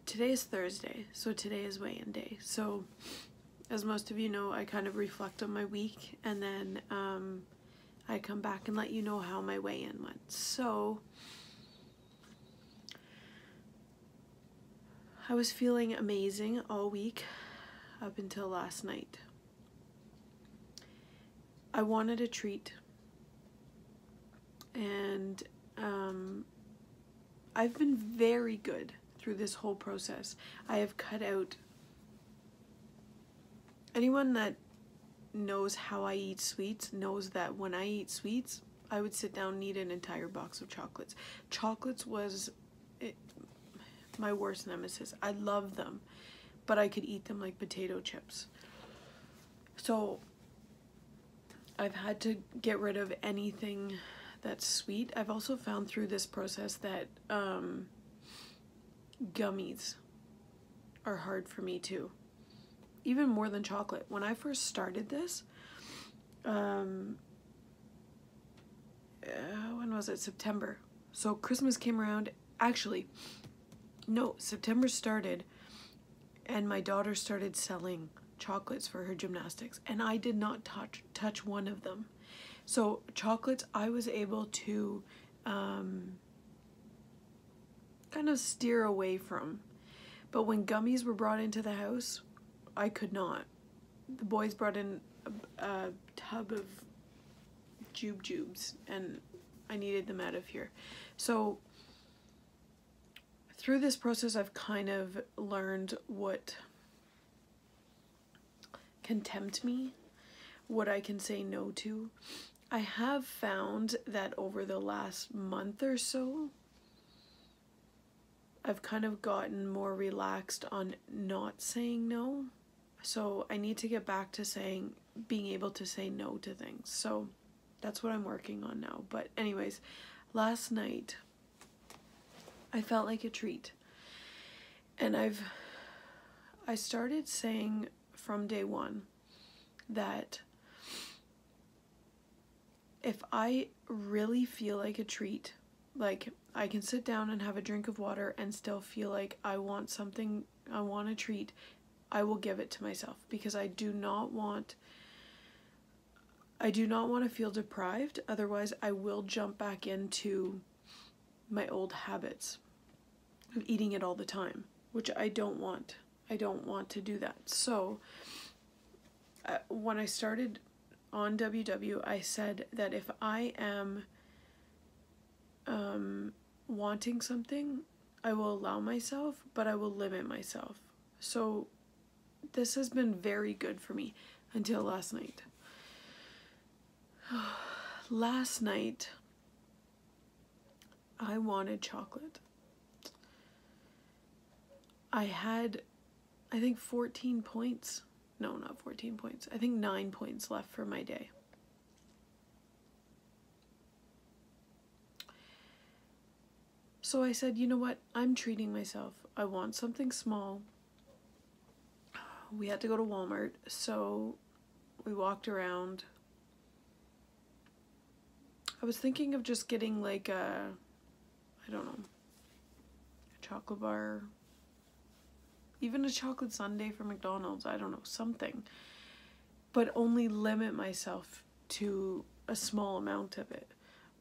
today is Thursday, so today is weigh-in day. So as most of you know, I kind of reflect on my week, and then I come back and let you know how my weigh-in went. So I was feeling amazing all week up until last night. I wanted a treat, and I've been very good through this whole process. I have cut out, anyone that knows how I eat sweets knows that when I eat sweets, I would sit down and eat an entire box of chocolates. Chocolates was my worst nemesis. I love them, but I could eat them like potato chips. So I've had to get rid of anything that's sweet. I've also found through this process that gummies are hard for me too, even more than chocolate. When I first started this, when was it? September. So Christmas came around. Actually, no, September started, and my daughter started selling chocolates for her gymnastics, and I did not touch one of them. So chocolates I was able to kind of steer away from, but when gummies were brought into the house, I could not. The boys brought in a tub of jubes, and I needed them out of here. So through this process, I've kind of learned what can tempt me, what I can say no to. I have found that over the last month or so, I've kind of gotten more relaxed on not saying no. So I need to get back to being able to say no to things. So that's what I'm working on now. But anyways, last night I felt like a treat. And I started saying from day one that if I really feel like a treat, like I can sit down and have a drink of water and still feel like I want something, I want a treat, I will give it to myself, because I do not want to feel deprived. Otherwise, I will jump back into my old habits of eating it all the time, which I don't want. I don't want to do that. So when I started on WW, I said that if I am wanting something, I will allow myself, but I will limit myself. So this has been very good for me until last night. Last night, I wanted chocolate. I had, I think 14 points. No, not 14 points. I think 9 points left for my day. So I said, you know what? I'm treating myself. I want something small. We had to go to Walmart, so we walked around. I was thinking of just getting like a, I don't know, a chocolate bar, even a chocolate sundae from McDonald's, I don't know, something. But only limit myself to a small amount of it,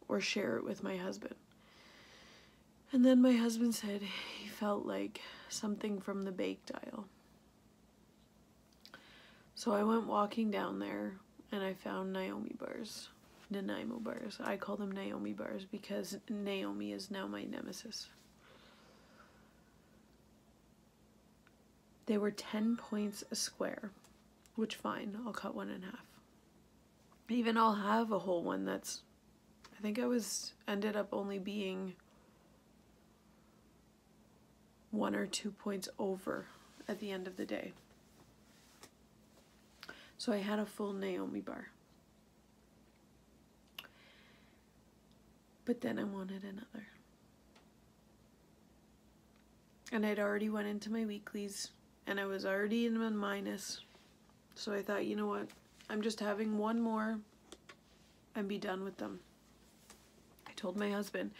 or share it with my husband. And then my husband said he felt like something from the baked aisle. So I went walking down there and I found Naomi bars. Nanaimo bars. I call them Naomi bars because Naomi is now my nemesis. They were 10 points a square, which fine, I'll cut one in half. Even I'll have a whole one that's, I think ended up only being 1 or 2 points over at the end of the day. So I had a full Naomi bar. But then I wanted another. And I'd already went into my weeklies, and I was already in a minus. So I thought, you know what? I'm just having one more and be done with them. I told my husband,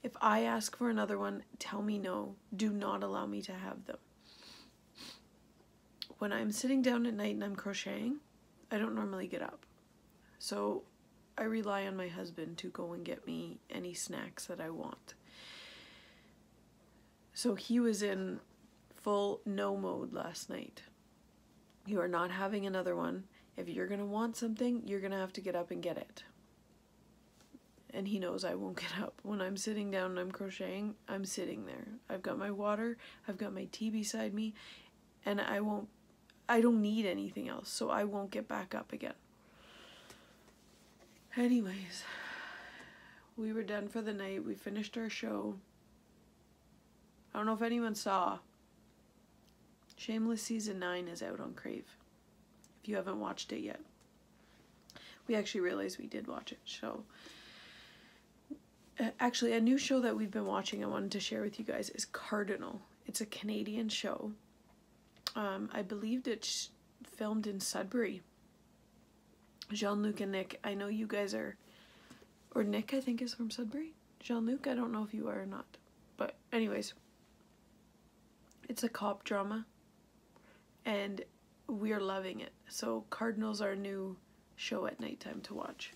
If I ask for another one, tell me no. Do not allow me to have them. When I'm sitting down at night and I'm crocheting, I don't normally get up. So I rely on my husband to go and get me any snacks that I want. So he was in full no mode last night. You are not having another one. If you're going to want something, you're going to have to get up and get it. And he knows I won't get up. When I'm sitting down and I'm crocheting, I'm sitting there. I've got my water, I've got my tea beside me, and I don't need anything else, so I won't get back up again. Anyways, we were done for the night. We finished our show. I don't know if anyone saw. Shameless Season 9 is out on Crave. If you haven't watched it yet. We actually realized we did watch it, so... Actually, a new show that we've been watching I wanted to share with you guys is Cardinal. It's a Canadian show. I believed it's filmed in Sudbury. Jean-Luc and Nick, I know you guys are... Or Nick, I think, is from Sudbury. Jean-Luc, I don't know if you are or not. But anyways, it's a cop drama. And we're loving it. So Cardinal's our new show at nighttime to watch.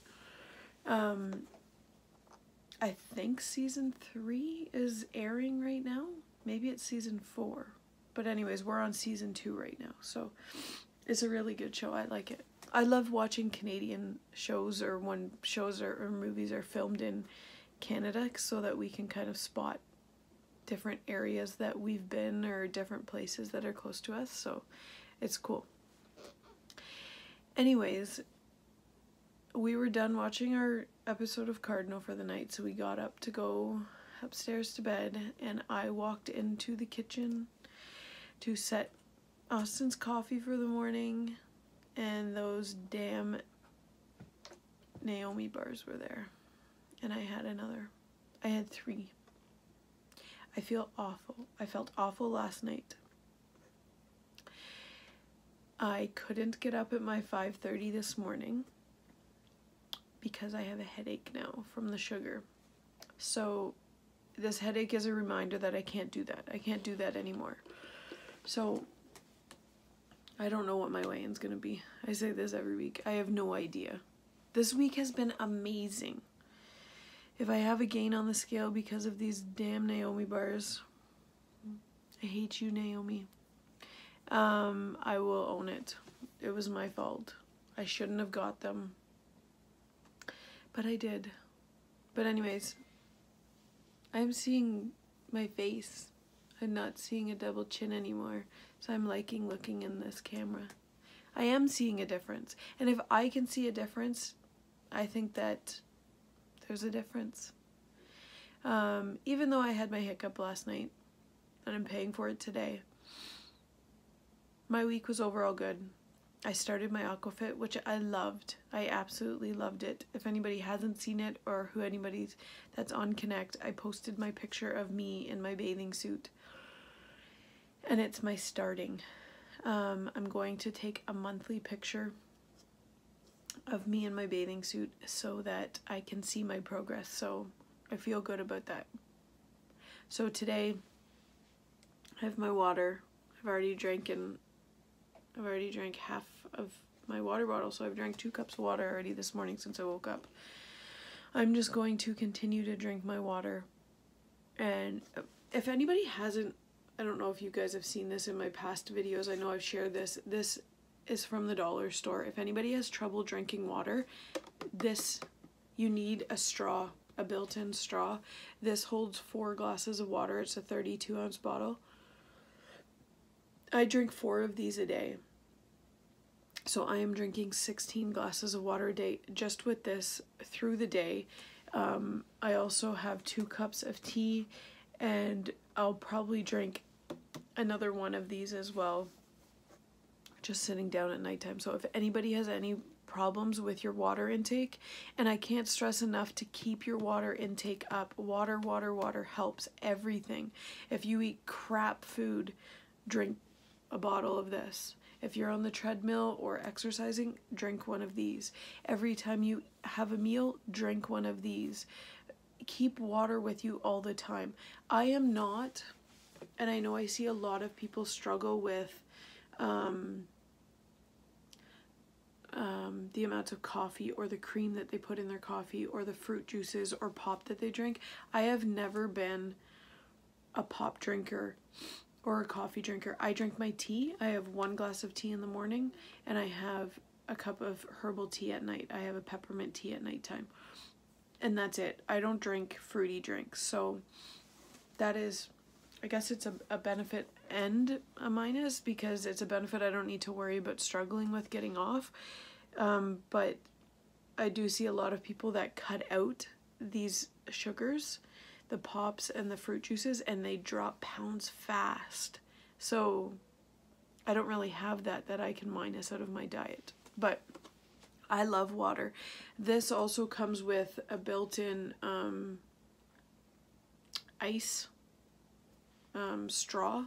I think season 3 is airing right now. Maybe it's season 4. But anyways, we're on season 2 right now. So it's a really good show. I like it. I love watching Canadian shows, or when shows or movies are filmed in Canada, so that we can kind of spot different areas that we've been, or different places that are close to us. So it's cool. Anyways, we were done watching our episode of Cardinal for the night, so we got up to go upstairs to bed, and I walked into the kitchen to set Austin's coffee for the morning, and those damn Naomi bars were there, and I had 3. I feel awful. I felt awful last night. I couldn't get up at my 5:30 this morning because I have a headache now from the sugar. So this headache is a reminder that I can't do that. I can't do that anymore. So I don't know what my weigh-in's gonna be. I say this every week. I have no idea. This week has been amazing. If I have a gain on the scale because of these damn Naomi bars, I hate you, Naomi. I will own it. It was my fault. I shouldn't have got them. But I did. But anyways, I'm seeing my face. I'm not seeing a double chin anymore. So I'm liking looking in this camera. I am seeing a difference. And if I can see a difference, I think that there's a difference. Even though I had my hiccup last night, and I'm paying for it today, my week was overall good. I started my Aquafit, which I loved. I absolutely loved it. If anybody hasn't seen it, or who anybody that's on Connect, I posted my picture of me in my bathing suit. And it's my starting. I'm going to take a monthly picture of me in my bathing suit so that I can see my progress. So I feel good about that. So today I have my water. I've already drank half of my water bottle, so I've drank 2 cups of water already this morning since I woke up. I'm just going to continue to drink my water. And if anybody hasn't, I don't know if you guys have seen this in my past videos, I know I've shared this. This is from the dollar store. If anybody has trouble drinking water, you need a straw, a built-in straw. This holds 4 glasses of water. It's a 32-ounce bottle. I drink 4 of these a day. So I am drinking 16 glasses of water a day just with this through the day. I also have 2 cups of tea, and I'll probably drink another one of these as well, just sitting down at nighttime. So if anybody has any problems with your water intake, and I can't stress enough to keep your water intake up, water helps everything. If you eat crap food, drink a bottle of this. If you're on the treadmill or exercising, drink one of these. Every time you have a meal, drink one of these. keep water with you all the time. I am not, and I know I see a lot of people struggle with the amounts of coffee or the cream that they put in their coffee or the fruit juices or pop that they drink. I have never been a pop drinker or a coffee drinker. I drink my tea. I have 1 glass of tea in the morning and I have a cup of herbal tea at night. I have a peppermint tea at nighttime. And that's it. I don't drink fruity drinks. So that is, I guess it's a benefit and a minus, because it's a benefit I don't need to worry about struggling with getting off. But I do see a lot of people that cut out these sugars, the pops and the fruit juices, and they drop pounds fast. So I don't really have that I can minus out of my diet. But I love water. This also comes with a built-in ice straw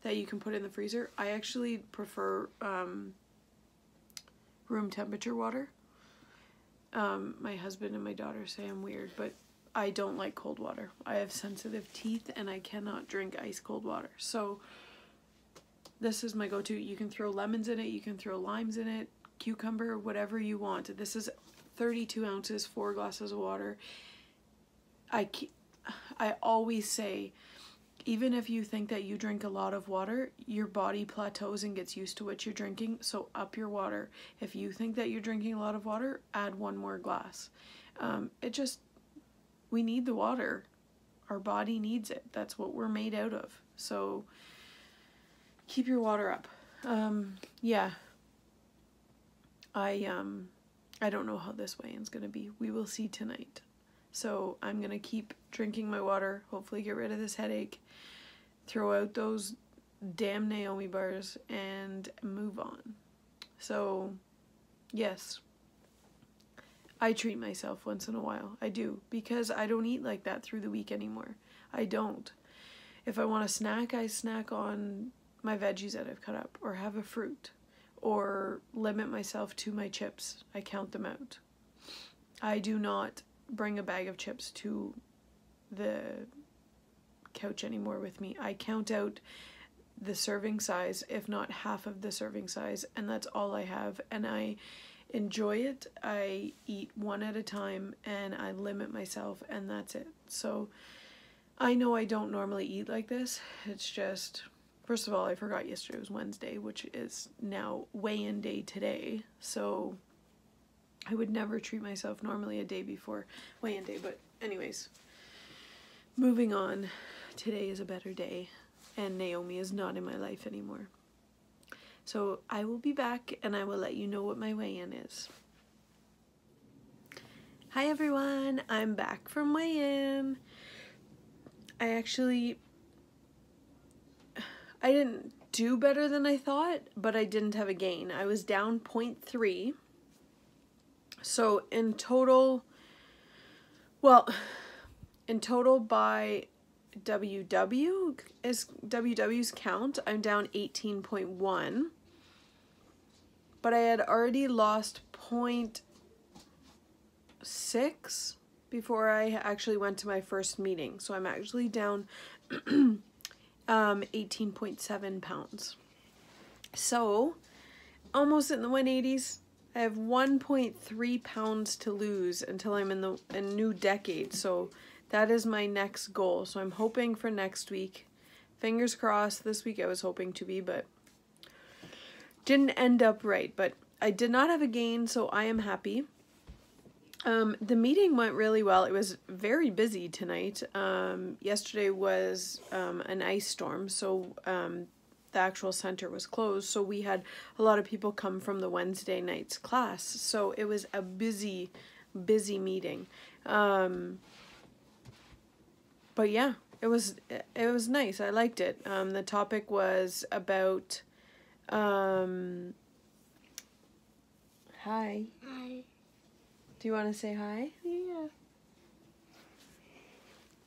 that you can put in the freezer. I actually prefer room temperature water. My husband and my daughter say I'm weird, but I don't like cold water. I have sensitive teeth and I cannot drink ice cold water. So this is my go-to. You can throw lemons in it, you can throw limes in it, cucumber, whatever you want. This is 32 ounces, 4 glasses of water. I always say, even if you think that you drink a lot of water, your body plateaus and gets used to what you're drinking, so up your water. If you think that you're drinking a lot of water, add 1 more glass. We need the water. Our body needs it. That's what we're made out of. So keep your water up. Yeah. I don't know how this weigh-in's gonna be. We will see tonight. So I'm gonna keep drinking my water, hopefully get rid of this headache, throw out those damn Naomi bars, and move on. So yes, I treat myself once in a while. I do, because I don't eat like that through the week anymore. I don't. If I want a snack, I snack on my veggies that I've cut up, or have a fruit, or limit myself to my chips. I count them out. I do not bring a bag of chips to the couch anymore with me. I count out the serving size, if not half of the serving size, and that's all I have, and I enjoy it. I eat 1 at a time and I limit myself, and that's it. So I know I don't normally eat like this. It's just, first of all, I forgot yesterday was Wednesday, which is now weigh-in day today, so I would never treat myself normally a day before weigh-in day. But anyways, moving on. Today is a better day, and Naomi is not in my life anymore. So I will be back and I will let you know what my weigh-in is. Hi everyone, I'm back from weigh-in. I didn't do better than I thought, but I didn't have a gain. I was down 0.3. So in total by WW's count, I'm down 18.1, but I had already lost 0.6 before I actually went to my first meeting. So I'm actually down 18.7 pounds. So almost in the 180s. I have 1.3 pounds to lose until I'm in a new decade. So that is my next goal. So I'm hoping for next week. Fingers crossed. This week I was hoping to be, but didn't end up right. But I did not have a gain, so I am happy. The meeting went really well. It was very busy tonight. Yesterday was an ice storm, so the actual center was closed, so we had a lot of people come from the Wednesday night's class. So it was a busy meeting. But yeah, it was nice. I liked it. The topic was about hi. Hi. Do you want to say hi? Yeah.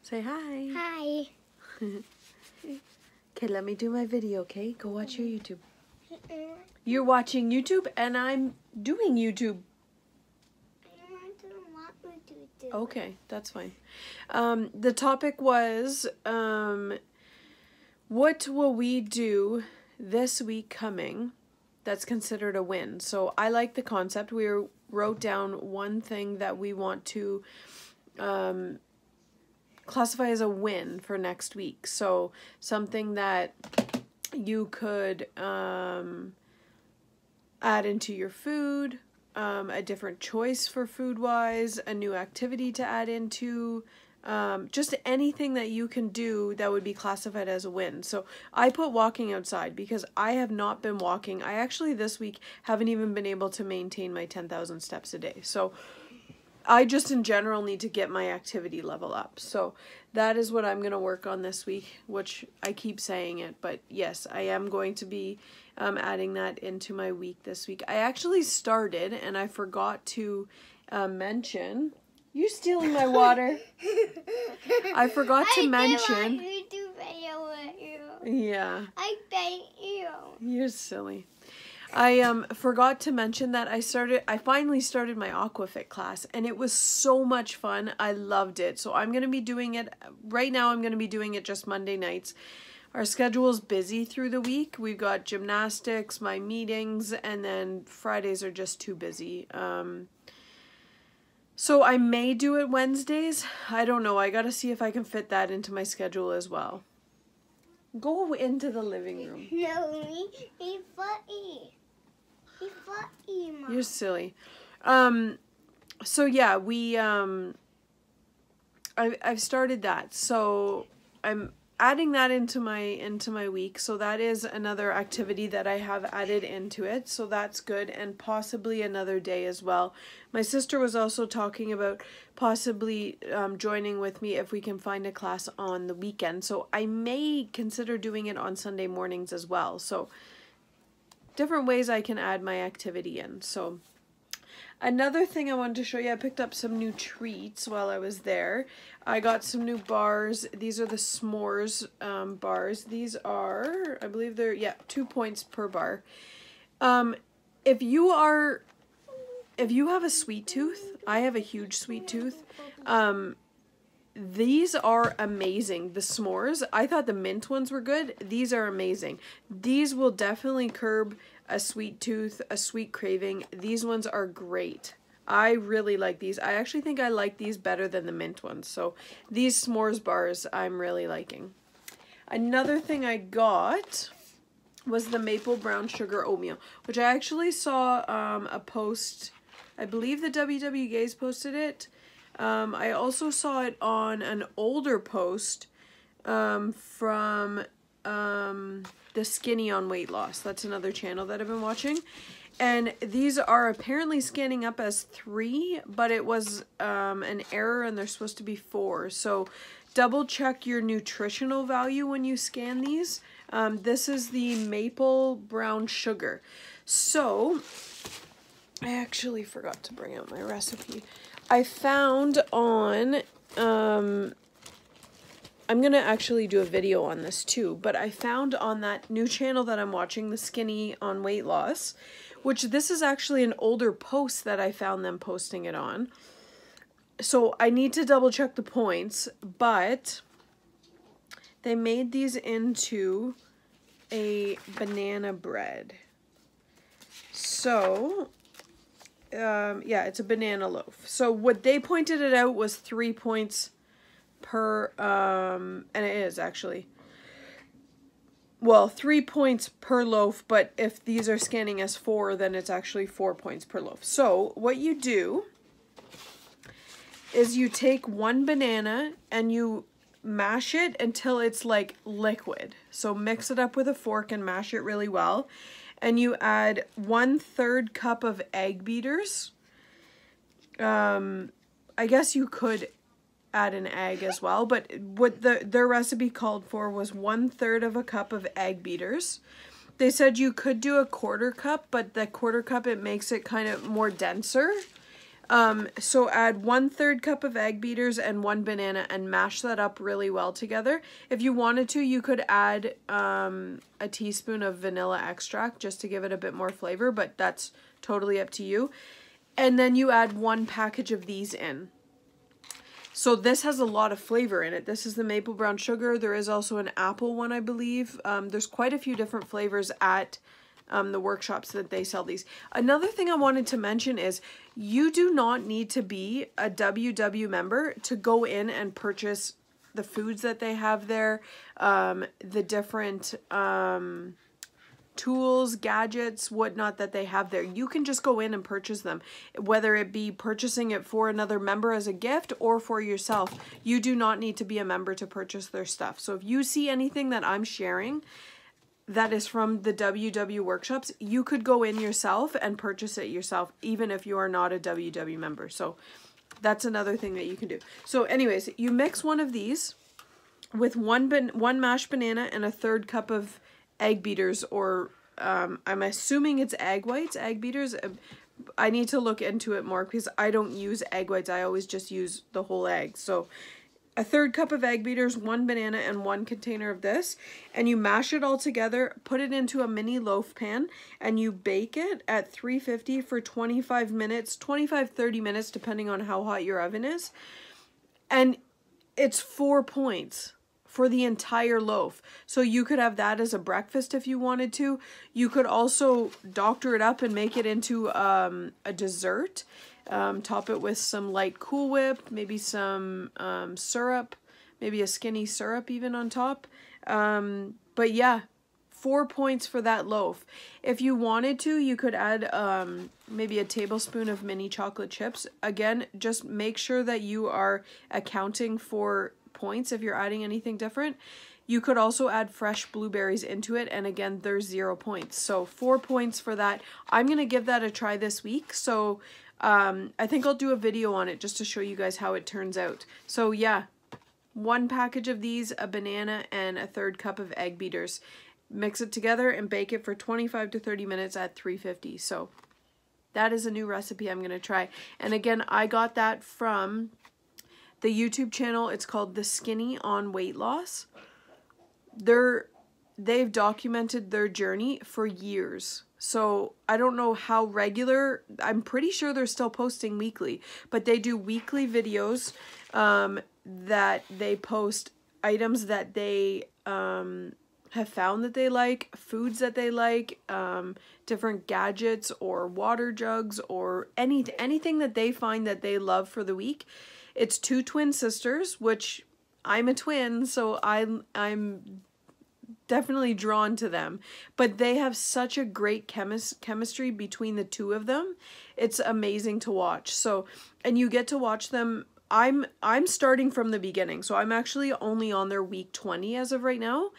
Say hi. Hi. Okay, let me do my video, okay? Go watch your YouTube. You're watching YouTube and I'm doing YouTube. I don't want to do do it. Okay, that's fine. The topic was, what will we do this week coming that's considered a win? So I like the concept. We wrote down one thing that we want to classify as a win for next week. So something that you could add into your food, a different choice for food-wise, a new activity to add into, just anything that you can do that would be classified as a win. So I put walking outside because I have not been walking. I actually this week haven't even been able to maintain my 10,000 steps a day. So I just in general need to get my activity level up. So that is what I'm going to work on this week, which I keep saying it, but yes, I am going to be adding that into my week this week. I actually started, and I forgot to mention... You stealing my water. I forgot to mention... I want you to play with you. Yeah. I thank you. You're silly. I forgot to mention that I finally started my Aquafit class, and it was so much fun. I loved it. So I'm going to be doing it right now. I'm going to be doing it just Monday nights. Our schedule's busy through the week. We've got gymnastics, my meetings, and then Fridays are just too busy. So I may do it Wednesdays. I don't know. I got to see if I can fit that into my schedule as well. Go into the living room. No, he's funny. He's funny, Mom. You're silly. So yeah, I've started that. So I'm adding that into my week. So that is another activity that I have added into it. So that's good, and possibly another day as well. My sister was also talking about possibly joining with me if we can find a class on the weekend. So I may consider doing it on Sunday mornings as well. So different ways I can add my activity in. So another thing I wanted to show you, I picked up some new treats while I was there. I got some new bars. These are the s'mores bars. These are, I believe they're, 2 points per bar. If you have a sweet tooth, I have a huge sweet tooth. These are amazing. The s'mores, I thought the mint ones were good. These are amazing. These will definitely curb a sweet tooth, a sweet craving. These ones are great. I really like these. I actually think I like these better than the mint ones. So these s'mores bars I'm really liking. Another thing I got was the maple brown sugar oatmeal, which I actually saw a post. I believe the WW Gays posted it. I also saw it on an older post from the Skinny on Weight Loss. That's another channel that I've been watching. And these are apparently scanning up as 3, but it was an error and they're supposed to be 4. So double check your nutritional value when you scan these. This is the maple brown sugar. So I actually forgot to bring out my recipe. I found on, I'm going to actually do a video on this too, but I found on that new channel that I'm watching, the Skinny on Weight Loss, which this is actually an older post that I found them posting it on. So I need to double check the points, but they made these into a banana bread. So yeah, it's a banana loaf. So what they pointed it out was 3 points per, and it is actually, well, 3 points per loaf, but if these are scanning as 4, then it's actually 4 points per loaf. So what you do is you take one banana and you mash it until it's like liquid. So mix it up with a fork and mash it really well. And you add 1/3 cup of egg beaters. I guess you could add an egg as well, but what their recipe called for was 1/3 of a cup of egg beaters. They said you could do a 1/4 cup, but the 1/4 cup, it makes it kind of more denser. So add 1/3 cup of egg beaters and 1 banana and mash that up really well together. If you wanted to, you could add a teaspoon of vanilla extract just to give it a bit more flavor, but that's totally up to you. And then you add 1 package of these in. So this has a lot of flavor in it. This is the maple brown sugar. There is also an apple one, I believe. There's quite a few different flavors at the workshops that they sell these. Another thing I wanted to mention is you do not need to be a WW member to go in and purchase the foods that they have there, the different tools, gadgets, whatnot that they have there. You can just go in and purchase them, whether it be purchasing it for another member as a gift or for yourself. You do not need to be a member to purchase their stuff. So if you see anything that I'm sharing that is from the WW workshops, you could go in yourself and purchase it yourself, even if you are not a WW member. So that's another thing that you can do. So anyways, you mix one of these with one mashed banana and a 1/3 cup of egg beaters, or I'm assuming it's egg whites, egg beaters. I need to look into it more because I don't use egg whites. I always just use the whole egg. So a 1/3 cup of egg beaters, 1 banana, and 1 container of this, and you mash it all together, put it into a mini loaf pan, and you bake it at 350 for 25 minutes, 25-30 minutes, depending on how hot your oven is. And it's 4 points for the entire loaf. So you could have that as a breakfast if you wanted to. You could also doctor it up and make it into a dessert. Top it with some light Cool Whip, maybe some syrup, maybe a skinny syrup even on top. But yeah, 4 points for that loaf. If you wanted to, you could add maybe a tablespoon of mini chocolate chips. Again, just make sure that you are accounting for points if you're adding anything different. You could also add fresh blueberries into it, and again, there's 0 points. So 4 points for that. I'm going to give that a try this week. So I think I'll do a video on it just to show you guys how it turns out. So yeah, 1 package of these, a banana, and a 1/3 cup of egg beaters. Mix it together and bake it for 25 to 30 minutes at 350. So that is a new recipe I'm going to try. And again, I got that from the YouTube channel. It's called The Skinny on Weight Loss. They've documented their journey for years. So I don't know how regular. I'm pretty sure they're still posting weekly, but they do weekly videos that they post items that they have found that they like, foods that they like, different gadgets or water jugs or anything that they find that they love for the week. It's 2 twin sisters, which I'm a twin, so I'm definitely drawn to them. But they have such a great chemistry between the two of them. It's amazing to watch. So, and you get to watch them. I'm starting from the beginning, so I'm actually only on their week 20 as of right now,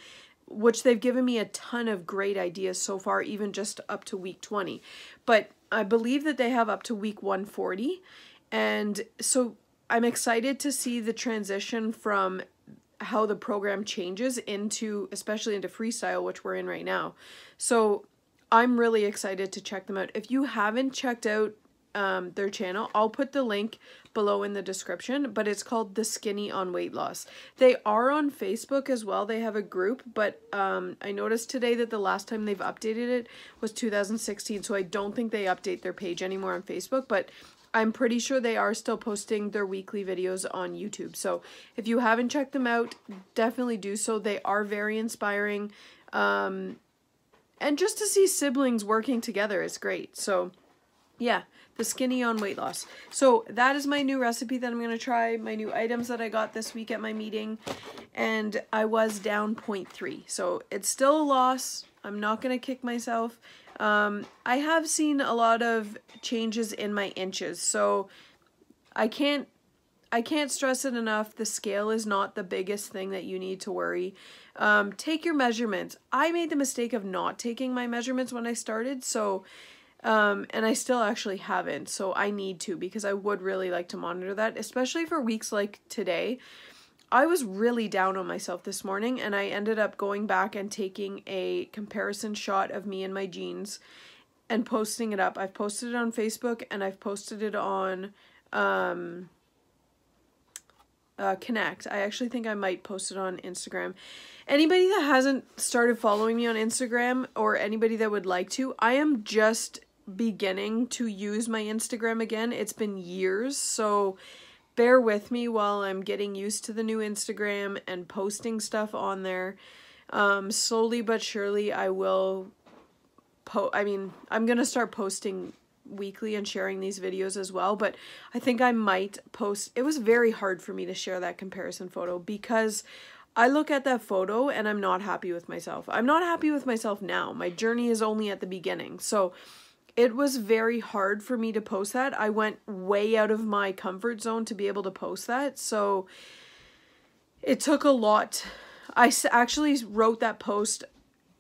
which they've given me a ton of great ideas so far, even just up to week 20. But I believe that they have up to week 140, and so I'm excited to see the transition from how the program changes into, especially into freestyle, which we're in right now. So I'm really excited to check them out. If you haven't checked out their channel, I'll put the link below in the description, but it's called The Skinny on Weight Loss. They are on Facebook as well. They have a group, but I noticed today that the last time they've updated it was 2016, so I don't think they update their page anymore on Facebook, but I'm pretty sure they are still posting their weekly videos on YouTube. So if you haven't checked them out, definitely do so. They are very inspiring. And just to see siblings working together is great. So yeah, The Skinny on Weight Loss. So that is my new recipe that I'm going to try, my new items that I got this week at my meeting. And I was down 0.3. So it's still a loss. I'm not going to kick myself. I have seen a lot of changes in my inches, so I can't stress it enough. The scale is not the biggest thing that you need to worry. Take your measurements. I made the mistake of not taking my measurements when I started, so and I still actually haven't, so I need to, because I would really like to monitor that, especially for weeks like today. I was really down on myself this morning, and I ended up going back and taking a comparison shot of me and my jeans and posting it up. I've posted it on Facebook, and I've posted it on Connect. I actually think I might post it on Instagram. Anybody that hasn't started following me on Instagram, or anybody that would like to, I am just beginning to use my Instagram again. It's been years, so bear with me while I'm getting used to the new Instagram and posting stuff on there. Slowly but surely I will I'm going to start posting weekly and sharing these videos as well, but I think I might post. It was very hard for me to share that comparison photo because I look at that photo and I'm not happy with myself. I'm not happy with myself now. My journey is only at the beginning. So it was very hard for me to post that. I went way out of my comfort zone to be able to post that. So it took a lot. I actually wrote that post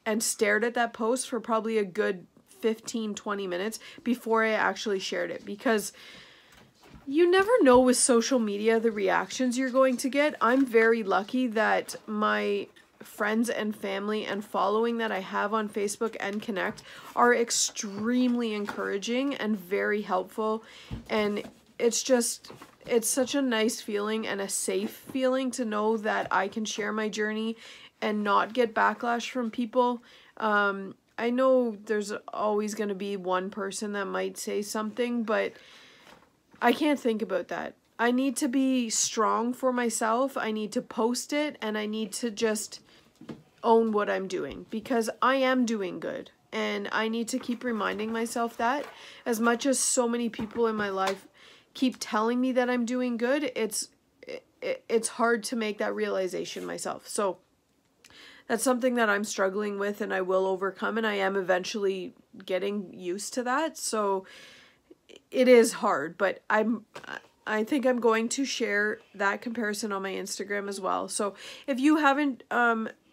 and stared at that post for probably a good 15-20 minutes before I actually shared it, because you never know with social media the reactions you're going to get. I'm very lucky that my friends and family and following that I have on Facebook and Connect are extremely encouraging and very helpful, and it's such a nice feeling and a safe feeling to know that I can share my journey and not get backlash from people. I know there's always going to be one person that might say something, but I can't think about that. I need to be strong for myself. I need to post it, and I need to just own what I'm doing, because I am doing good, and I need to keep reminding myself that. As much as so many people in my life keep telling me that I'm doing good, it's hard to make that realization myself. So that's something that I'm struggling with, and I will overcome, and I am eventually getting used to that. So it is hard, but I think I'm going to share that comparison on my Instagram as well. So if you haven't,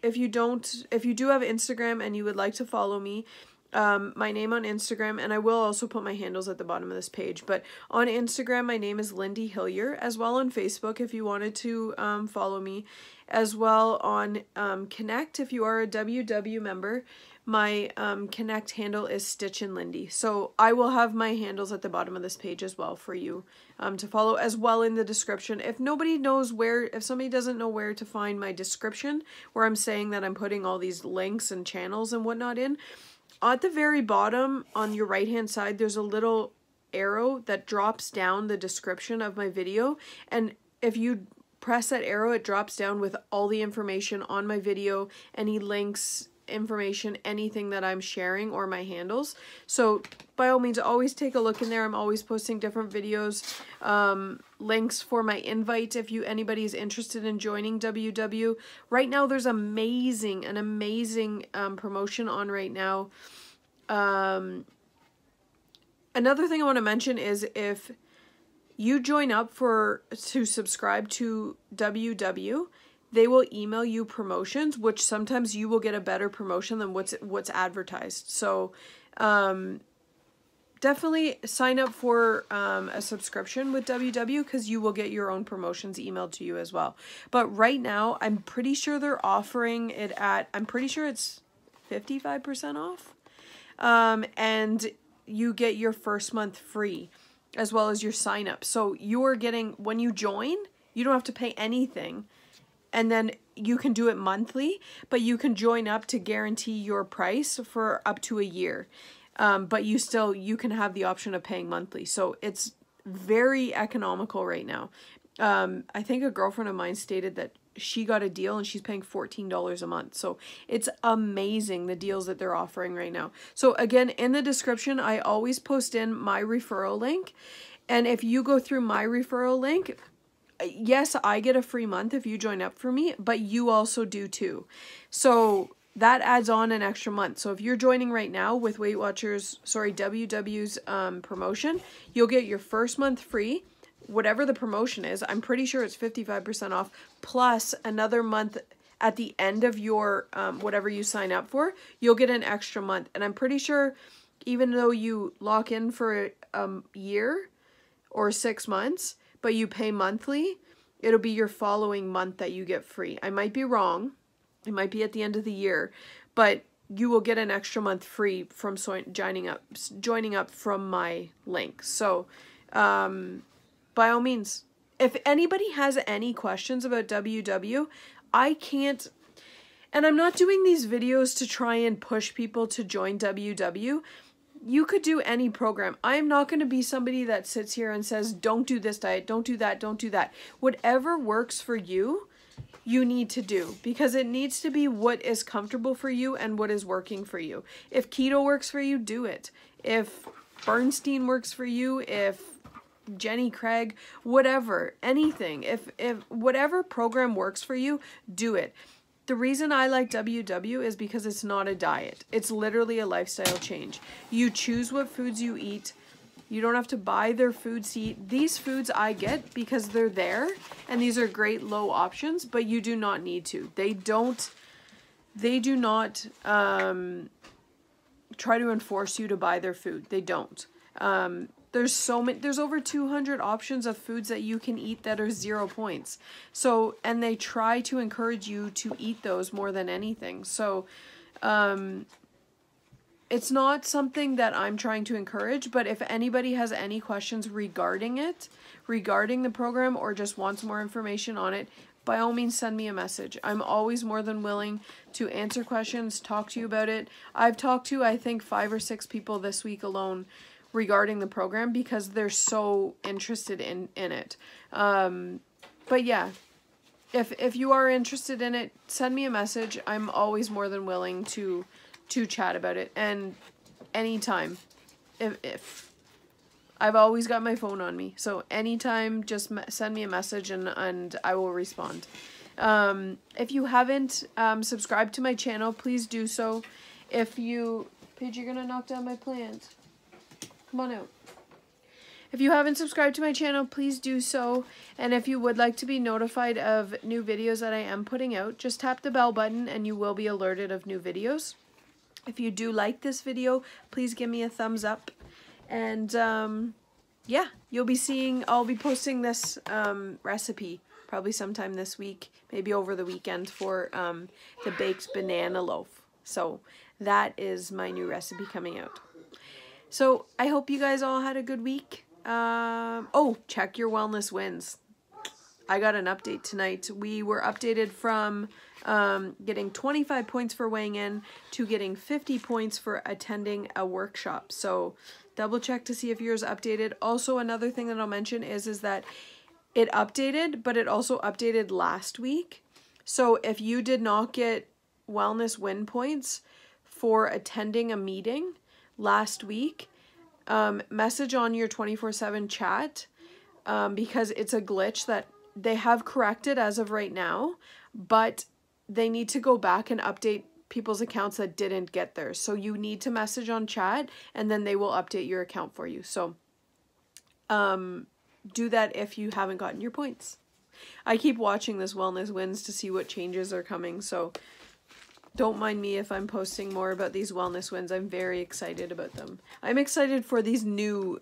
if you do have Instagram and you would like to follow me, my name on Instagram, and I will also put my handles at the bottom of this page, but on Instagram, my name is Lindy Hillier, as well on Facebook if you wanted to follow me, as well on Connect if you are a WW member. My Connect handle is Stitch and Lindy. So I will have my handles at the bottom of this page as well for you to follow, as well in the description. If somebody doesn't know where to find my description, where I'm saying that I'm putting all these links and channels and whatnot in, at the very bottom on your right hand side, there's a little arrow that drops down the description of my video, and if you press that arrow, it drops down with all the information on my video, any links, information, anything that I'm sharing, or my handles. So by all means, always take a look in there. I'm always posting different videos, links for my invite if anybody is interested in joining WW. Right now there's an amazing promotion on right now. Another thing I want to mention is if you join up to subscribe to WW, they will email you promotions, which sometimes you will get a better promotion than what's advertised. So definitely sign up for a subscription with WW, because you will get your own promotions emailed to you as well. But right now, I'm pretty sure they're offering it at, I'm pretty sure it's 55% off. And you get your first month free, as well as your sign up. So you're getting, when you join, you don't have to pay anything. And then you can do it monthly, but you can join up to guarantee your price for up to a year. But you can have the option of paying monthly. So it's very economical right now. I think a girlfriend of mine stated that she got a deal and she's paying $14 a month. So it's amazing, the deals that they're offering right now. So again, in the description, I always post in my referral link. And if you go through my referral link, yes, I get a free month if you join up for me, but you also do too. So that adds on an extra month. So if you're joining right now with WW's promotion, you'll get your first month free, whatever the promotion is. I'm pretty sure it's 55% off, plus another month at the end of your whatever you sign up for, you'll get an extra month. And I'm pretty sure even though you lock in for a year or 6 months, but you pay monthly, it'll be your following month that you get free. I might be wrong. It might be at the end of the year, but you will get an extra month free from joining up from my link. So, by all means, if anybody has any questions about WW, I can't, and I'm not doing these videos to try and push people to join WW. you could do any program. I'm not going to be somebody that sits here and says, don't do this diet, don't do that, don't do that. Whatever works for you, you need to do, because it needs to be what is comfortable for you and what is working for you. If keto works for you, do it. If Bernstein works for you, if Jenny Craig, whatever, anything, if whatever program works for you, do it. The reason I like WW is because it's not a diet. It's literally a lifestyle change. You choose what foods you eat. You don't have to buy their foods to eat. These foods I get because they're there, and these are great low options, but you do not need to. They do not try to enforce you to buy their food. They don't. There's over 200 options of foods that you can eat that are 0 points. So, and they try to encourage you to eat those more than anything. So, it's not something that I'm trying to encourage, but if anybody has any questions regarding it, regarding the program, or just wants more information on it, by all means send me a message. I'm always more than willing to answer questions, talk to you about it. I've talked to, I think, 5 or 6 people this week alone regarding the program because they're so interested in it. But yeah, if you are interested in it, send me a message. I'm always more than willing to chat about it, and anytime, if I've always got my phone on me, so anytime, just send me a message and I will respond. If you haven't subscribed to my channel, please do so. If you, Paige, you're gonna knock down my plant. Come on out. If you haven't subscribed to my channel, please do so. And if you would like to be notified of new videos that I am putting out, just tap the bell button and you will be alerted of new videos. If you do like this video, please give me a thumbs up. And yeah, you'll be seeing, I'll be posting this recipe probably sometime this week, maybe over the weekend, for the baked banana loaf. So that is my new recipe coming out. So I hope you guys all had a good week. Oh, check your wellness wins. I got an update tonight. We were updated from getting 25 points for weighing in to getting 50 points for attending a workshop. So double check to see if yours updated. Also, another thing that I'll mention is that it updated, but it also updated last week. So if you did not get wellness win points for attending a meeting last week, message on your 24/7 chat, because it's a glitch that they have corrected as of right now, but they need to go back and update people's accounts that didn't get theirs. So you need to message on chat and then they will update your account for you. So do that if you haven't gotten your points. I keep watching this wellness wins to see what changes are coming, so don't mind me if I'm posting more about these wellness wins. I'm very excited about them. I'm excited for these new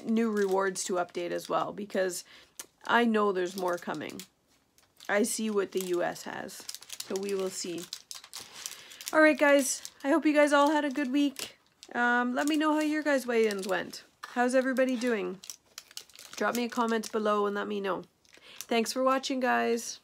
rewards to update as well, because I know there's more coming. I see what the US has, so we will see. All right, guys. I hope you guys all had a good week. Let me know how your guys' weigh-ins went. How's everybody doing? Drop me a comment below and let me know. Thanks for watching, guys.